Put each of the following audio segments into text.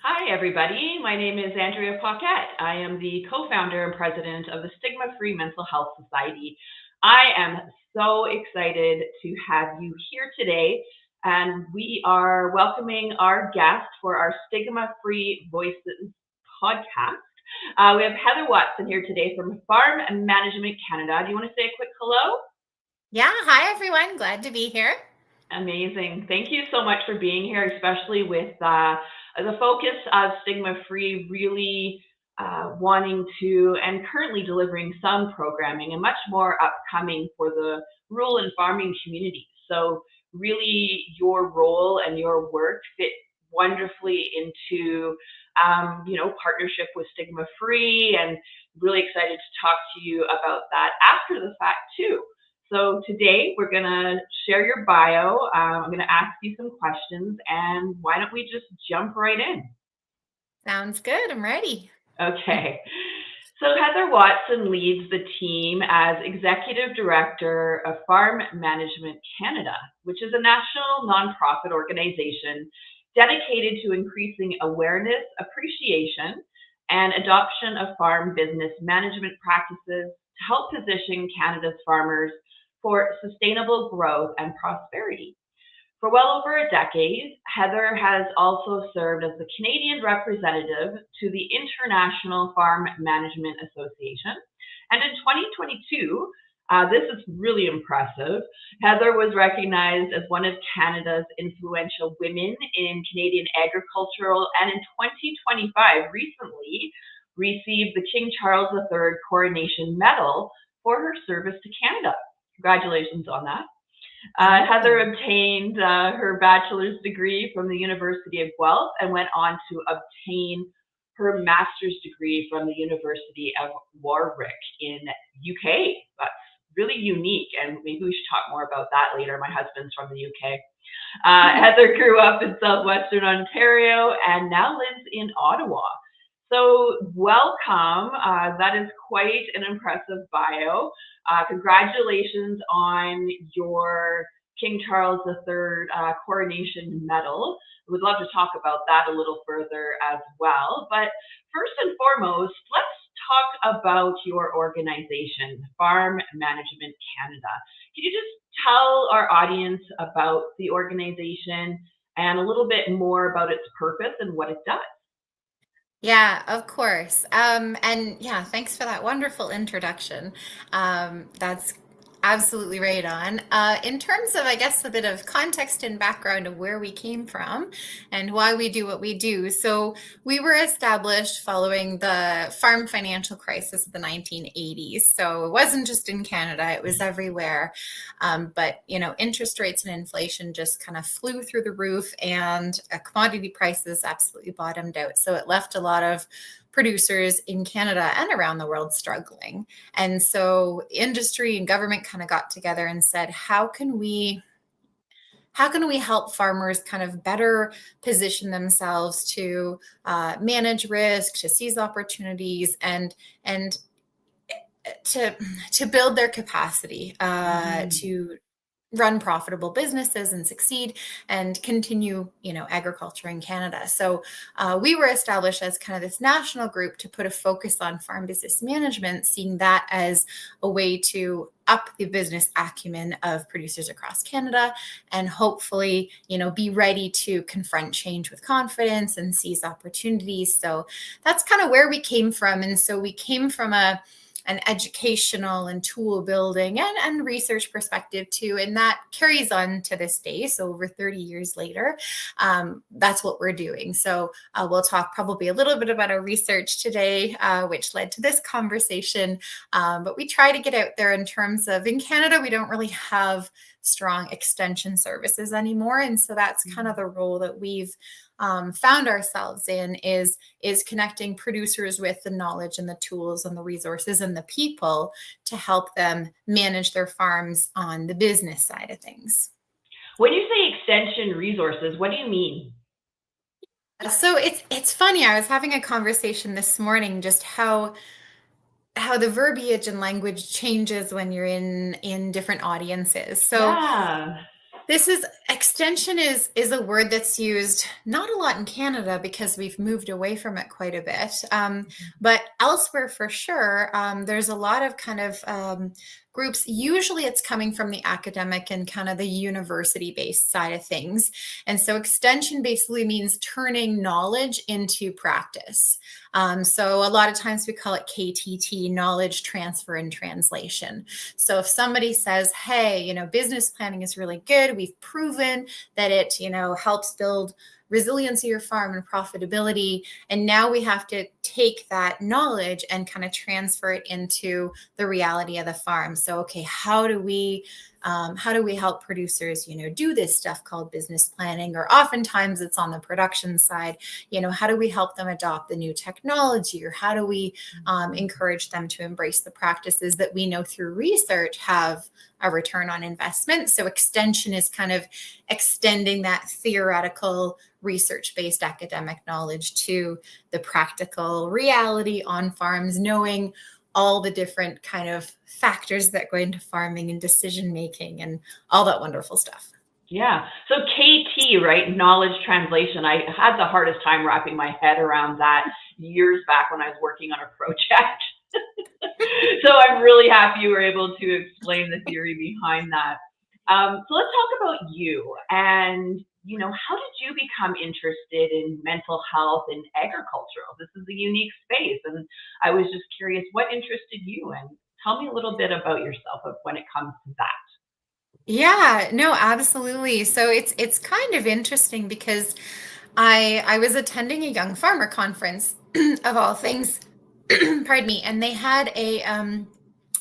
Hi, everybody. My name is Andrea Paquette. I am the co-founder and president of the Stigma-Free Mental Health Society. I am so excited to have you here today, and we are welcoming our guest for our Stigma-Free Voices podcast. We have Heather Watson here today from Farm Management Canada. Do you want to say a quick hello? Yeah, hi everyone. Glad to be here. Amazing. Thank you so much for being here, especially with the focus of Stigma Free really wanting to and currently delivering some programming and much more upcoming for the rural and farming communities. So, really, your role and your work fit wonderfully into partnership with Stigma Free, and really excited to talk to you about that after the fact too. So today we're going to share your bio. I'm going to ask you some questions, and why don't we just jump right in? Sounds good. I'm ready. Okay. So Heather Watson leads the team as Executive Director of Farm Management Canada, which is a national nonprofit organization dedicated to increasing awareness, appreciation, and adoption of farm business management practices to help position Canada's farmers for sustainable growth and prosperity. For well over a decade, Heather has also served as the Canadian representative to the International Farm Management Association. And in 2022, this is really impressive. Heather was recognized as one of Canada's influential women in Canadian agricultural, and in 2025, recently received the King Charles III Coronation Medal for her service to Canada. Congratulations on that. Heather obtained her bachelor's degree from the University of Guelph and went on to obtain her master's degree from the University of Warwick in UK. That's really unique, and maybe we should talk more about that later. My husband's from the UK. Heather grew up in southwestern Ontario and now lives in Ottawa. So welcome. That is quite an impressive bio. Congratulations on your King Charles III Coronation Medal. I would love to talk about that a little further as well. But first and foremost, let's talk about your organization, Farm Management Canada. Can you just tell our audience about the organization and a little bit more about its purpose and what it does? Yeah, of course. And yeah, thanks for that wonderful introduction. That's absolutely right on. In terms of, I guess, a bit of context and background of where we came from and why we do what we do. So we were established following the farm financial crisis of the 1980s. So it wasn't just in Canada, it was everywhere. But, interest rates and inflation just kind of flew through the roof, and commodity prices absolutely bottomed out. So it left a lot of producers in Canada and around the world struggling. And so industry and government kind of got together and said, how can we help farmers kind of better position themselves to manage risk, to seize opportunities, and to build their capacity to run profitable businesses and succeed and continue, agriculture in Canada. So we were established as kind of this national group to put a focus on farm business management, seeing that as a way to up the business acumen of producers across Canada and hopefully, be ready to confront change with confidence and seize opportunities. So that's kind of where we came from. And so we came from an educational and tool building and research perspective too. And that carries on to this day. So over 30 years later, that's what we're doing. So we'll talk probably a little bit about our research today, which led to this conversation. But we try to get out there in terms of, in Canada, we don't really have strong extension services anymore. And so that's kind of the role that we've found ourselves in is connecting producers with the knowledge and the tools and the resources and the people to help them manage their farms on the business side of things. When you say extension resources, what do you mean? So it's funny. I was having a conversation this morning just how the verbiage and language changes when you're in different audiences. So Yeah. Extension is a word that's used not a lot in Canada because we've moved away from it quite a bit. But elsewhere for sure, there's a lot of kind of groups. Usually it's coming from the academic and kind of the university-based side of things. And so extension basically means turning knowledge into practice. So a lot of times we call it KTT, knowledge transfer and translation. So if somebody says, hey, business planning is really good, we've proven that it, helps build resilience of your farm and profitability. And now we have to take that knowledge and kind of transfer it into the reality of the farm. So, okay, how do we help producers, do this stuff called business planning? Or oftentimes it's on the production side, how do we help them adopt the new technology? Or how do we encourage them to embrace the practices that we know through research have a return on investment? So extension is kind of extending that theoretical research-based academic knowledge to the practical reality on farms, knowing all the different kind of factors that go into farming and decision making and all that wonderful stuff. Yeah. So KT, right? Knowledge translation. I had the hardest time wrapping my head around that years back when I was working on a project. So I'm really happy you were able to explain the theory behind that. So let's talk about you and, how did you become interested in mental health and agricultural? This is a unique space. And I was just curious what interested you, and tell me a little bit about yourself when it comes to that. Yeah, no, absolutely. So it's kind of interesting because I was attending a young farmer conference of all things, pardon me, and they had a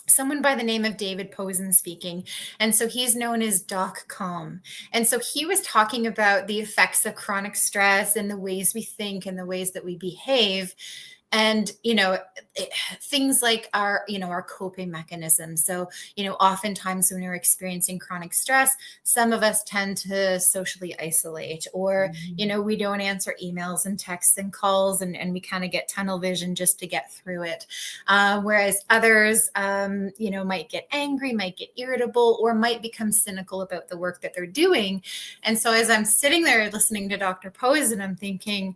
someone by the name of David Posen speaking. And so he's known as Doc Calm. And so he was talking about the effects of chronic stress and the ways we think and the ways that we behave. And, things like our coping mechanisms. So, oftentimes when we're experiencing chronic stress, some of us tend to socially isolate, or, we don't answer emails and texts and calls, and we kind of get tunnel vision just to get through it. Whereas others, might get angry, might get irritable, or might become cynical about the work that they're doing. And so as I'm sitting there listening to Dr. Posen, I'm thinking,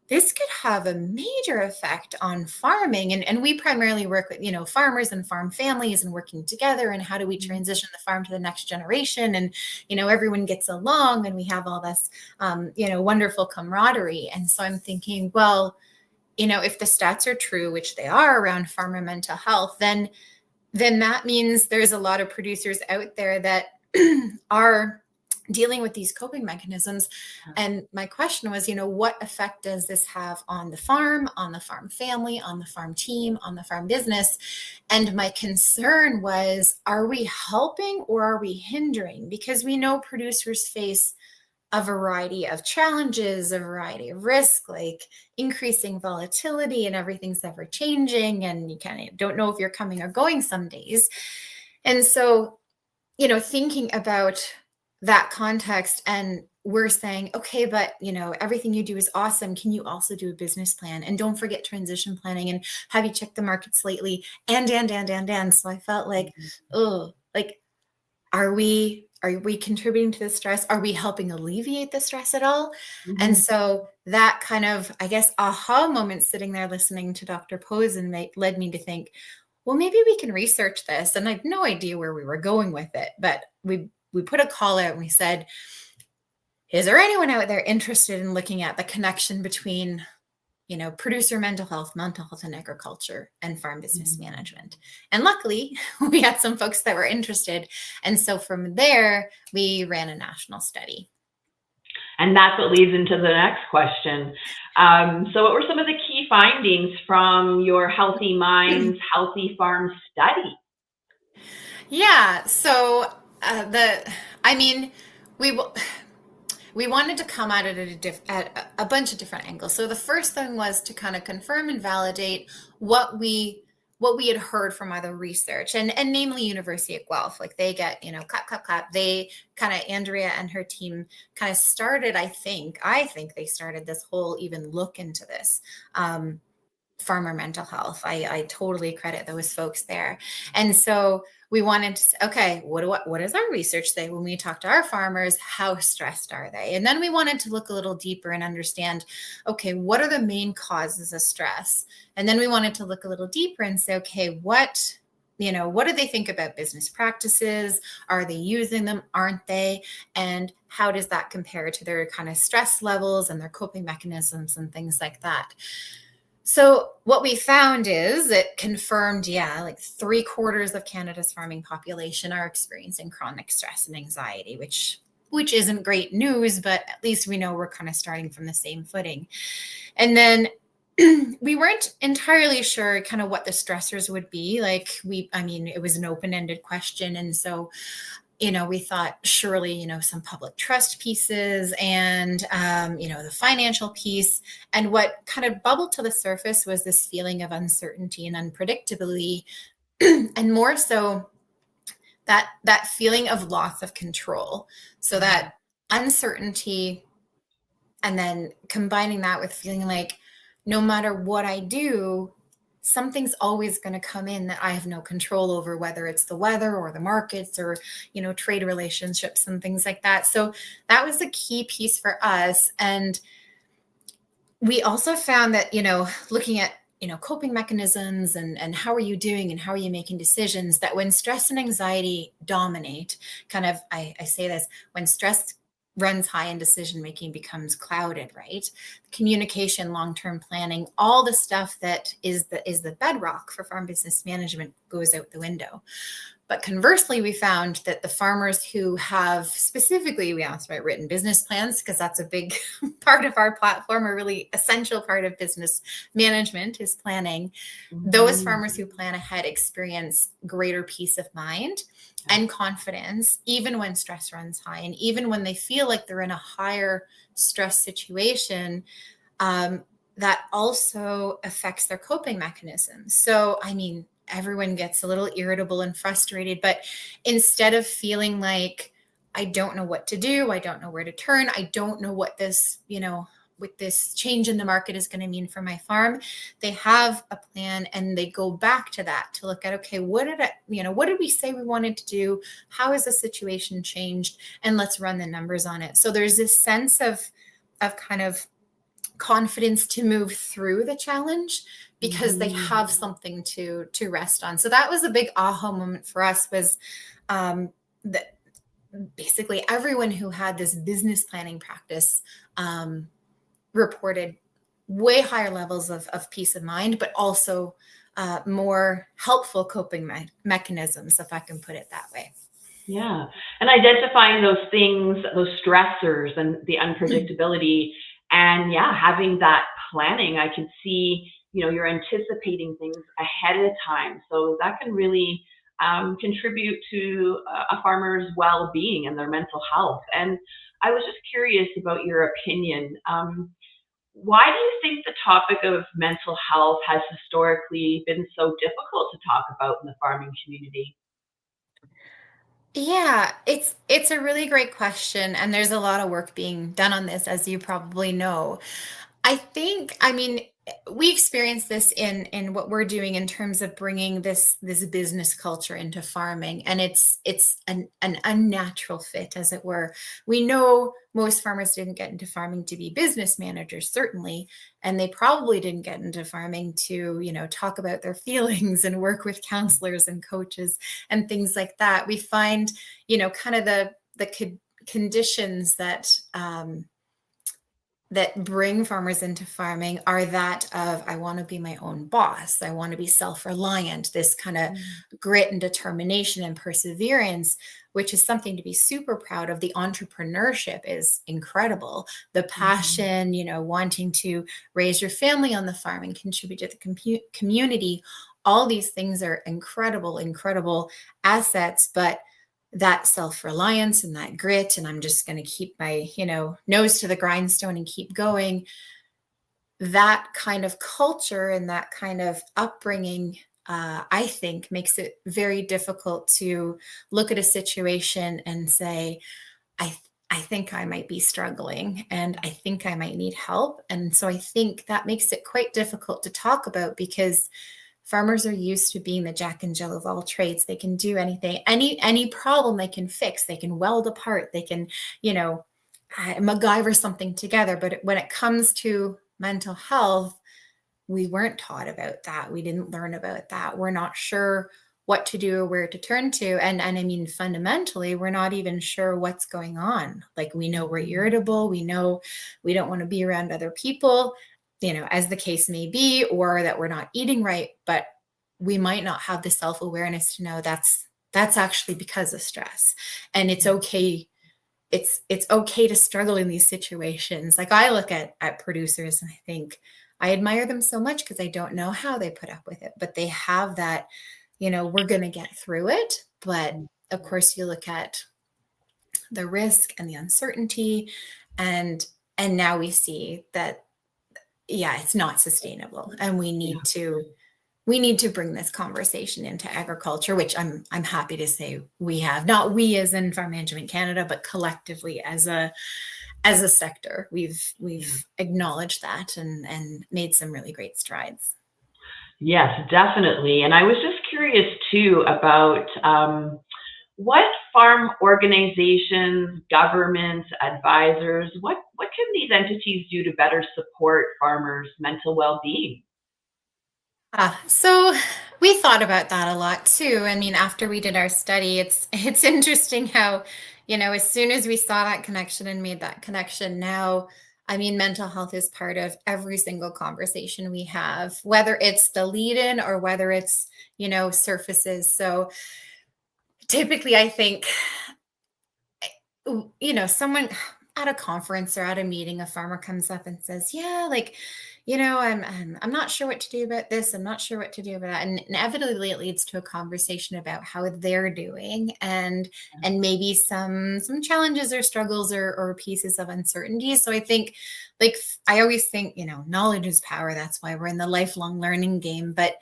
this could have a major effect on farming. And we primarily work with, farmers and farm families and working together. And how do we transition the farm to the next generation? And, everyone gets along and we have all this, wonderful camaraderie. And so I'm thinking, well, if the stats are true, which they are around farmer mental health, then that means there's a lot of producers out there that are dealing with these coping mechanisms. And my question was, what effect does this have on the farm family, on the farm team, on the farm business? And my concern was, are we helping or are we hindering? Because we know producers face a variety of challenges, a variety of risk, like increasing volatility, and everything's ever changing, and you kind of don't know if you're coming or going some days. And so, thinking about that context, and we're saying, okay, but everything you do is awesome. Can you also do a business plan? And don't forget transition planning, and have you checked the markets lately? And. So I felt like, are we contributing to the stress? Are we helping alleviate the stress at all? Mm-hmm. And so that kind of, I guess, aha moment sitting there listening to Dr. Posen led me to think, well, maybe we can research this. And I had no idea where we were going with it, but we put a call out and we said, is there anyone out there interested in looking at the connection between, producer mental health and agriculture and farm business management? And luckily we had some folks that were interested. And so from there, we ran a national study. And that's what leads into the next question. So what were some of the key findings from your Healthy Minds, Healthy Farms study? Yeah, so we wanted to come at it at a bunch of different angles. So the first thing was to kind of confirm and validate what we had heard from other research, and namely University of Guelph. Like they get, clap. They kind of, Andrea and her team kind of started, I think they started this whole even look into this. farmer mental health. I totally credit those folks there. And so we wanted to say, okay, what does our research say when we talk to our farmers? How stressed are they? And then we wanted to look a little deeper and understand, okay, what are the main causes of stress? And then we wanted to look a little deeper and say, okay, what do they think about business practices? Are they using them? Aren't they? And how does that compare to their kind of stress levels and their coping mechanisms and things like that? So what we found is it confirmed, like 3/4 of Canada's farming population are experiencing chronic stress and anxiety, which isn't great news, but at least we know we're kind of starting from the same footing. And then we weren't entirely sure kind of what the stressors would be. It was an open-ended question. And so we thought surely, some public trust pieces and, the financial piece. And what kind of bubbled to the surface was this feeling of uncertainty and unpredictability, and more so that feeling of loss of control. So that uncertainty, and then combining that with feeling like no matter what I do, something's always going to come in that I have no control over, whether it's the weather or the markets or, trade relationships and things like that. So that was a key piece for us. And we also found that, looking at, coping mechanisms and how are you doing and how are you making decisions, that when stress and anxiety dominate, I say this, when stress runs high and decision making becomes clouded, right? Communication, long-term planning, all the stuff that is the bedrock for farm business management goes out the window. But conversely, we found that the farmers who have specifically, we asked about written business plans, because that's a big part of our platform, a really essential part of business management is planning. Those farmers who plan ahead experience greater peace of mind and confidence, even when stress runs high, and even when they feel like they're in a higher stress situation. That also affects their coping mechanisms. So, everyone gets a little irritable and frustrated, but instead of feeling like, I don't know what to do, I don't know where to turn, I don't know what this, with this change in the market is going to mean for my farm, they have a plan and they go back to that to look at, okay, what did we say we wanted to do? How has the situation changed? And let's run the numbers on it. So there's this sense of kind of confidence to move through the challenge because they have something to rest on. So that was a big aha moment for us, was that basically everyone who had this business planning practice reported way higher levels of peace of mind, but also more helpful coping mechanisms, if I can put it that way. Yeah. And identifying those things, those stressors and the unpredictability, and having that planning, I can see, you're anticipating things ahead of time. So that can really contribute to a farmer's well-being and their mental health. And I was just curious about your opinion. Why do you think the topic of mental health has historically been so difficult to talk about in the farming community? Yeah, it's a really great question, and there's a lot of work being done on this, as you probably know. We experience this in what we're doing in terms of bringing this business culture into farming, and it's an unnatural fit, as it were. We know most farmers didn't get into farming to be business managers, certainly, and they probably didn't get into farming to, talk about their feelings and work with counselors and coaches and things like that. We find, kind of the conditions that bring farmers into farming are that of, I want to be my own boss. I want to be self-reliant, this kind of grit and determination and perseverance, which is something to be super proud of. The entrepreneurship is incredible. The passion, wanting to raise your family on the farm and contribute to the community. All these things are incredible assets, but that self-reliance and that grit, and I'm just going to keep my, nose to the grindstone and keep going. That kind of culture and that kind of upbringing, I think, makes it very difficult to look at a situation and say, I think I might be struggling and I think I might need help. And so I think that makes it quite difficult to talk about because farmers are used to being the Jack and Jill of all trades. They can do anything, any problem they can fix, they can weld apart, they can, you know, MacGyver something together. But when it comes to mental health, we weren't taught about that. We didn't learn about that. We're not sure what to do or where to turn to. And I mean, fundamentally, we're not even sure what's going on. Like, we know we're irritable. We know we don't want to be around other people, you know, as the case may be, or that we're not eating right, but we might not have the self-awareness to know that's actually because of stress. And it's okay. It's okay to struggle in these situations. Like, I look at producers and I think I admire them so much because I don't know how they put up with it, but they have that, you know, we're going to get through it. But of course, you look at the risk and the uncertainty, and now we see that, yeah, it's not sustainable, and we need to bring this conversation into agriculture, which I'm happy to say we have. Not we as in Farm Management Canada, but collectively as a sector, we've acknowledged that and made some really great strides. Yes, definitely. And I was just curious too about what farm organizations, governments, advisors, what can these entities do to better support farmers' mental well-being? So we thought about that a lot too. I mean, after we did our study, it's interesting how, you know, as soon as we saw that connection and made that connection, now, I mean, mental health is part of every single conversation we have, whether it's the lead in or whether it's, you know, surfaces. So typically, I think, you know, someone at a conference or at a meeting, a farmer comes up and says, yeah, like, you know, I'm not sure what to do about this. I'm not sure what to do about that. And inevitably it leads to a conversation about how they're doing, and maybe some challenges or struggles or pieces of uncertainty. So I think, like, I always think, you know, knowledge is power. That's why we're in the lifelong learning game. But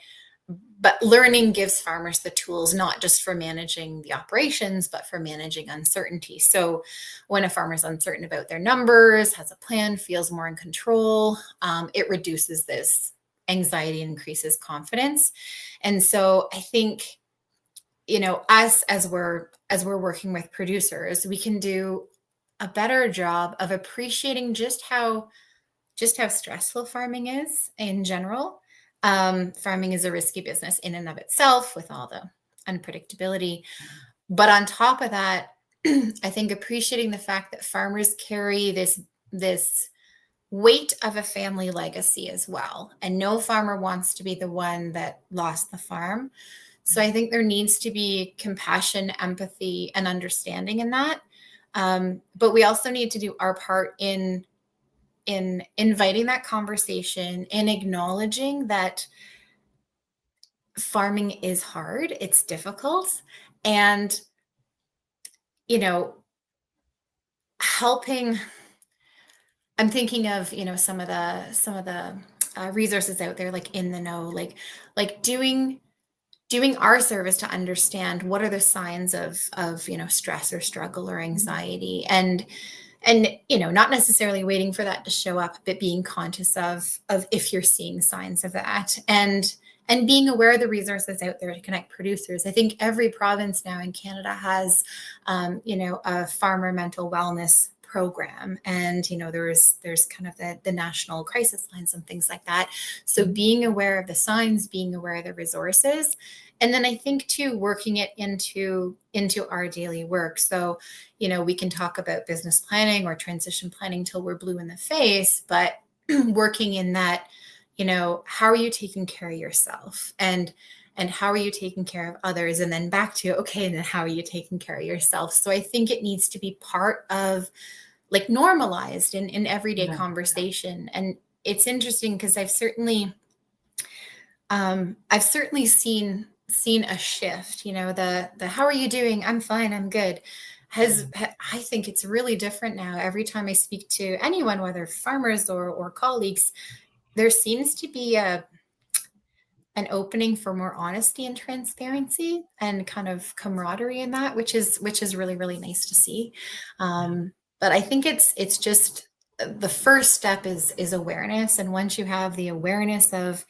learning gives farmers the tools, not just for managing the operations, but for managing uncertainty. So when a farmer is uncertain about their numbers, has a plan, feels more in control, it reduces this anxiety and increases confidence. And so I think, you know, us as we're working with producers, we can do a better job of appreciating just how stressful farming is in general. Farming is a risky business in and of itself with all the unpredictability. But on top of that, I think appreciating the fact that farmers carry this weight of a family legacy as well. And no farmer wants to be the one that lost the farm. So I think there needs to be compassion, empathy, and understanding in that. But we also need to do our part in inviting that conversation and acknowledging that farming is hard, it's difficult, and, you know, helping. I'm thinking of, you know, some of the resources out there, like In the Know, like doing our service to understand what are the signs of, you know, stress or struggle or anxiety, and you know, not necessarily waiting for that to show up, but being conscious of if you're seeing signs of that, and being aware of the resources out there to connect producers. I think every province now in Canada has, you know, a farmer mental wellness program, and, you know, there's kind of the national crisis lines and things like that. So being aware of the signs, being aware of the resources, and then I think too, working it into our daily work. So, you know, we can talk about business planning or transition planning till we're blue in the face, but working in that, you know, how are you taking care of yourself, and how are you taking care of others, and then back to, okay, and then how are you taking care of yourself? So I think it needs to be part of, like, normalized in everyday conversation. And it's interesting because I've certainly seen a shift. You know, the how are you doing? I'm fine, I'm good. I think it's really different now. Every time I speak to anyone, whether farmers or colleagues, there seems to be an opening for more honesty and transparency and kind of camaraderie in that, which is really, really nice to see. But I think it's just the first step is awareness. And once you have the awareness of,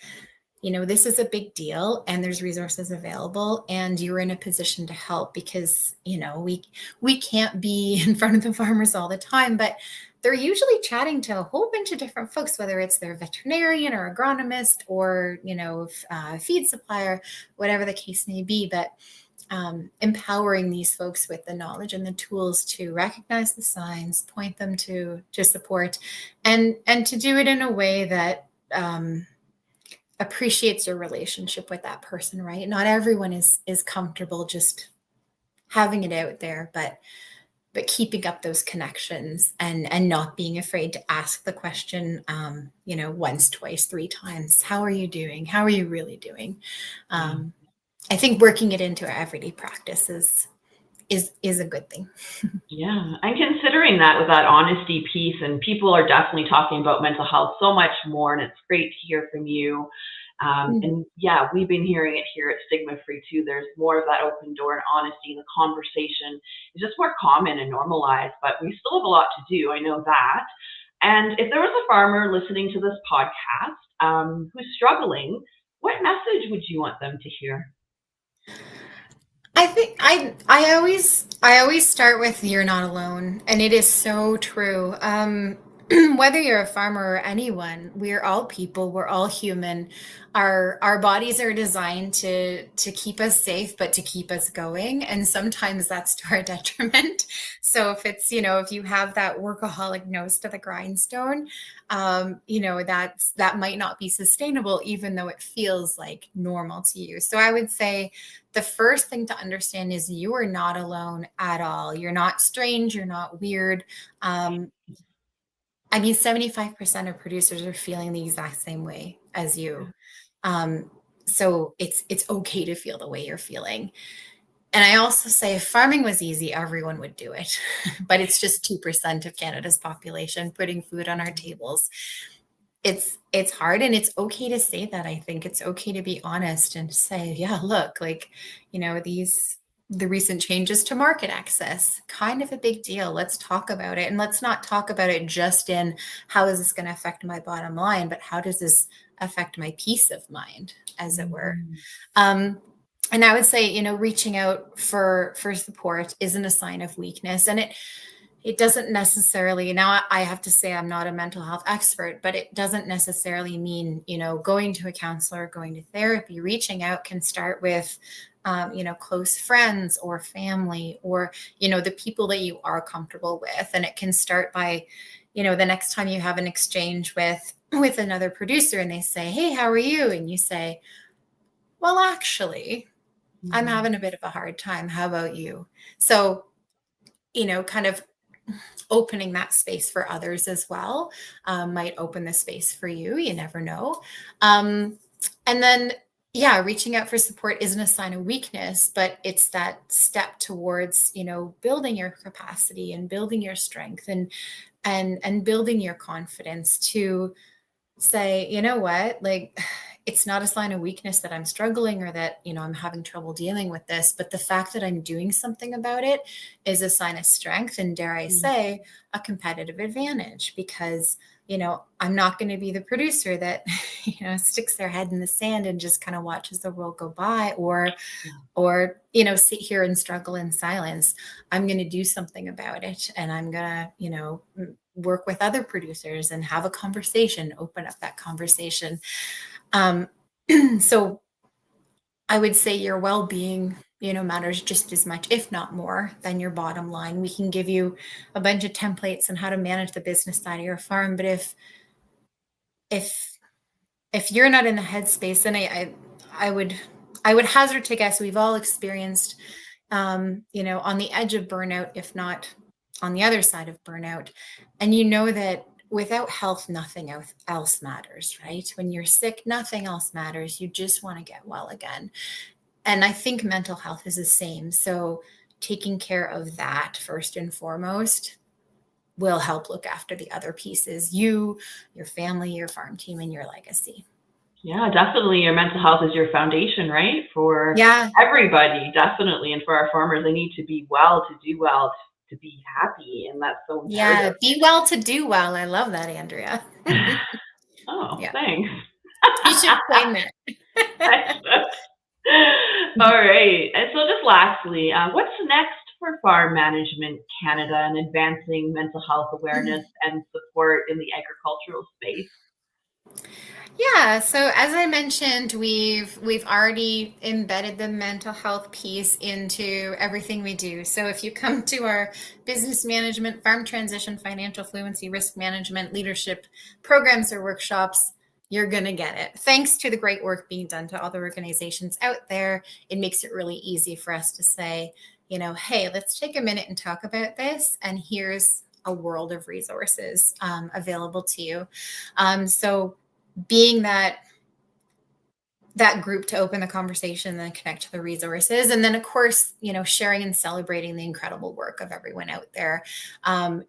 this is a big deal and there's resources available and you're in a position to help, because, we can't be in front of the farmers all the time, but they're usually chatting to a whole bunch of different folks, whether it's their veterinarian or agronomist or, feed supplier, whatever the case may be. But empowering these folks with the knowledge and the tools to recognize the signs, point them to support, and to do it in a way that appreciates your relationship with that person, right? Not everyone is comfortable just having it out there, but keeping up those connections and not being afraid to ask the question, once, twice, three times. How are you doing? How are you really doing? I think working it into our everyday practice is a good thing. Yeah, I'm considering that with that honesty piece, and people are definitely talking about mental health so much more, and it's great to hear from you. And yeah, we've been hearing it here at Stigma-Free too. There's more of that open door and honesty. The conversation is just more common and normalized, but we still have a lot to do. I know that. And if there was a farmer listening to this podcast who's struggling, what message would you want them to hear? I think I always start with, you're not alone, and it is so true. Whether you're a farmer or anyone, we're all people, we're all human. Our bodies are designed to keep us safe, but to keep us going. And sometimes that's to our detriment. So if it's, if you have that workaholic nose to the grindstone, that might not be sustainable, even though it feels like normal to you. So I would say the first thing to understand is you are not alone at all. You're not strange. You're not weird. 75% of producers are feeling the exact same way as you. So it's okay to feel the way you're feeling. And I also say, if farming was easy, everyone would do it. But it's just 2% of Canada's population putting food on our tables. It's hard, and it's okay to say that. I think it's okay to be honest and say, yeah, look, the recent changes to market access, kind of a big deal. Let's talk about it. And let's not talk about it just in how is this going to affect my bottom line, but how does this affect my peace of mind, as it were. And I would say, reaching out for support isn't a sign of weakness. And it doesn't necessarily, now I have to say I'm not a mental health expert, but it doesn't necessarily mean, going to a counselor, going to therapy. Reaching out can start with, close friends or family, or, the people that you are comfortable with. And it can start by, the next time you have an exchange with another producer and they say, hey, how are you? And you say, well, actually, I'm having a bit of a hard time. How about you? So, kind of opening that space for others as well might open the space for you. You never know. And then, reaching out for support isn't a sign of weakness, but it's that step towards, building your capacity and building your strength and building your confidence to say, you know what, it's not a sign of weakness that I'm struggling or that, I'm having trouble dealing with this, but the fact that I'm doing something about it is a sign of strength, and dare I say, a competitive advantage, because, I'm not going to be the producer that, sticks their head in the sand and just kind of watches the world go by, or, sit here and struggle in silence. I'm going to do something about it, and I'm going to, work with other producers and have a conversation, open up that conversation. So I would say your well-being, matters just as much, if not more, than your bottom line. We can give you a bunch of templates on how to manage the business side of your farm, but if you're not in the headspace, and I would hazard to guess we've all experienced, on the edge of burnout, if not on the other side of burnout, and that without health, nothing else matters, right? When you're sick, nothing else matters. You just want to get well again. And I think mental health is the same. So taking care of that first and foremost will help look after the other pieces, you, your family, your farm team, and your legacy. Yeah, definitely. Your mental health is your foundation, right? For everybody, definitely. And for our farmers, they need to be well to do well, to be happy, and that's so Yeah, imperative. be well to do well. I love that, Andrea. Oh, Yeah, thanks. you should claim that. I should. All right. And so just lastly, what's next for Farm Management Canada and advancing mental health awareness and support in the agricultural space? Yeah, so as I mentioned, we've already embedded the mental health piece into everything we do. So if you come to our business management, farm transition, financial fluency, risk management, leadership programs or workshops, you're going to get it. Thanks to the great work being done to other organizations out there, it makes it really easy for us to say, hey, let's take a minute and talk about this. And here's a world of resources available to you. So being that group to open the conversation and connect to the resources, and then of course sharing and celebrating the incredible work of everyone out there,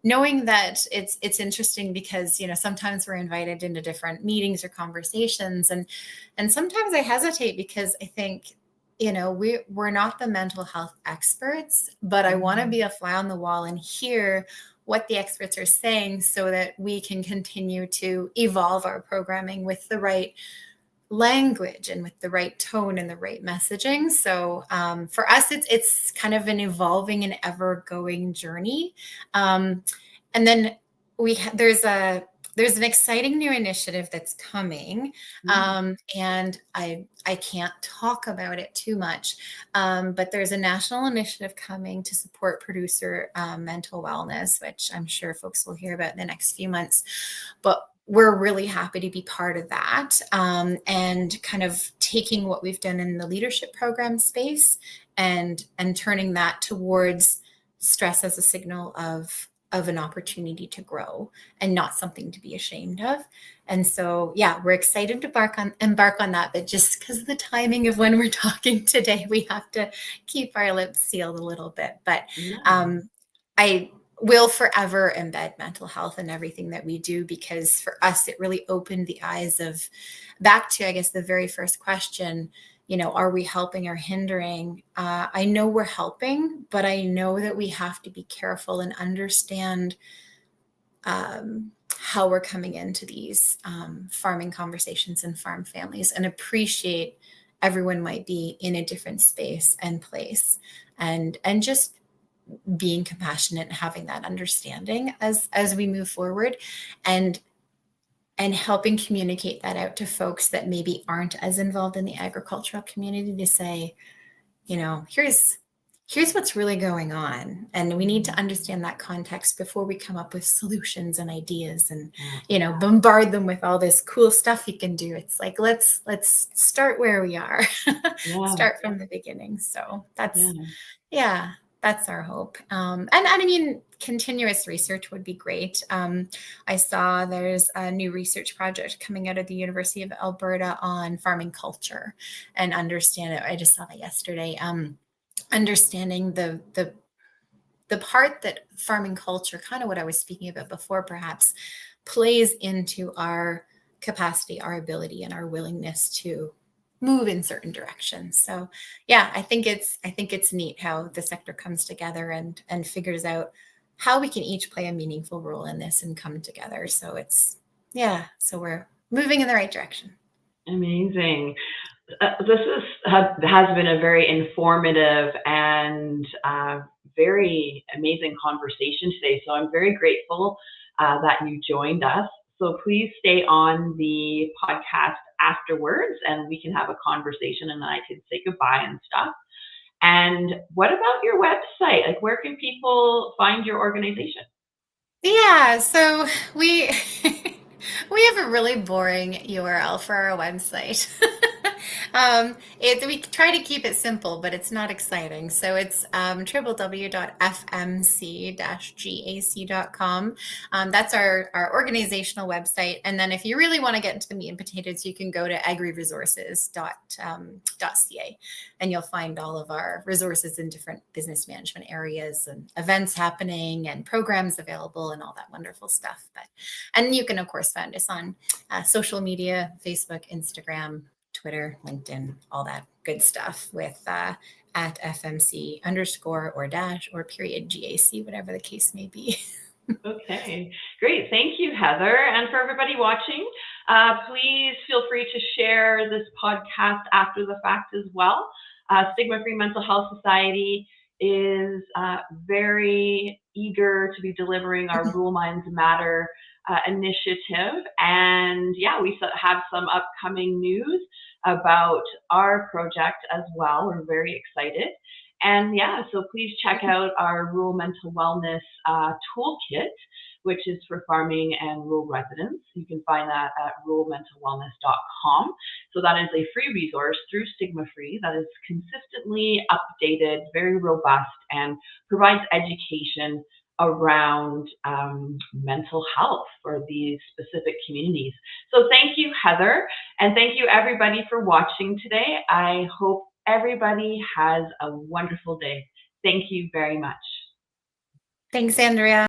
knowing that it's interesting because sometimes we're invited into different meetings or conversations, and sometimes I hesitate because I think we're not the mental health experts, but I want to be a fly on the wall and hear what the experts are saying so that we can continue to evolve our programming with the right language and with the right tone and the right messaging. So for us, it's kind of an evolving and ever-going journey. And then there's an exciting new initiative that's coming, and I can't talk about it too much, but there's a national initiative coming to support producer mental wellness, which I'm sure folks will hear about in the next few months. But we're really happy to be part of that, and kind of taking what we've done in the leadership program space and turning that towards stress as a signal of an opportunity to grow and not something to be ashamed of. And so, yeah, we're excited to embark on that. But just because of the timing of when we're talking today, we have to keep our lips sealed a little bit. But I will forever embed mental health in everything that we do, because for us, it really opened the eyes of, back to, I guess, the very first question, are we helping or hindering? I know we're helping, but I know that we have to be careful and understand how we're coming into these farming conversations and farm families, and appreciate everyone might be in a different space and place, and just being compassionate and having that understanding as we move forward, and helping communicate that out to folks that maybe aren't as involved in the agricultural community, to say, here's what's really going on, and we need to understand that context before we come up with solutions and ideas and bombard them with all this cool stuff you can do. It's like, let's start where we are. Start from the beginning. So that's our hope. And I mean, continuous research would be great. I saw there's a new research project coming out of the University of Alberta on farming culture, and understand it. I just saw that yesterday. Understanding the part that farming culture, kind of what I was speaking about before, perhaps plays into our capacity, our ability, and our willingness to move in certain directions. So yeah, I think it's neat how the sector comes together and figures out how we can each play a meaningful role in this and come together. So so we're moving in the right direction. Amazing. This has been a very informative and very amazing conversation today. So I'm very grateful that you joined us. So please stay on the podcast afterwards, and we can have a conversation, and then I can say goodbye and stuff. And what about your website? Like, where can people find your organization? Yeah, so we we have a really boring URL for our website. We try to keep it simple, but it's not exciting. So it's www.fmc-gac.com. That's our organizational website. And then if you really want to get into the meat and potatoes, you can go to agriresources.ca, and you'll find all of our resources in different business management areas and events happening and programs available and all that wonderful stuff. And you can, of course, find us on social media, Facebook, Instagram, Twitter, LinkedIn, all that good stuff with at FMC _ or dash or period GAC, whatever the case may be. Okay, great. Thank you, Heather. And for everybody watching, please feel free to share this podcast after the fact as well. Stigma-Free Mental Health Society is very eager to be delivering our Rural Minds Matter initiative. And yeah, we have some upcoming news about our project as well. We're very excited. And yeah, so please check out our rural mental wellness toolkit, which is for farming and rural residents. You can find that at ruralmentalwellness.com. So that is a free resource through Stigma-Free that is consistently updated, very robust, and provides education around mental health for these specific communities. So thank you, Heather, and thank you everybody for watching today. I hope everybody has a wonderful day. Thank you very much. Thanks, Andrea.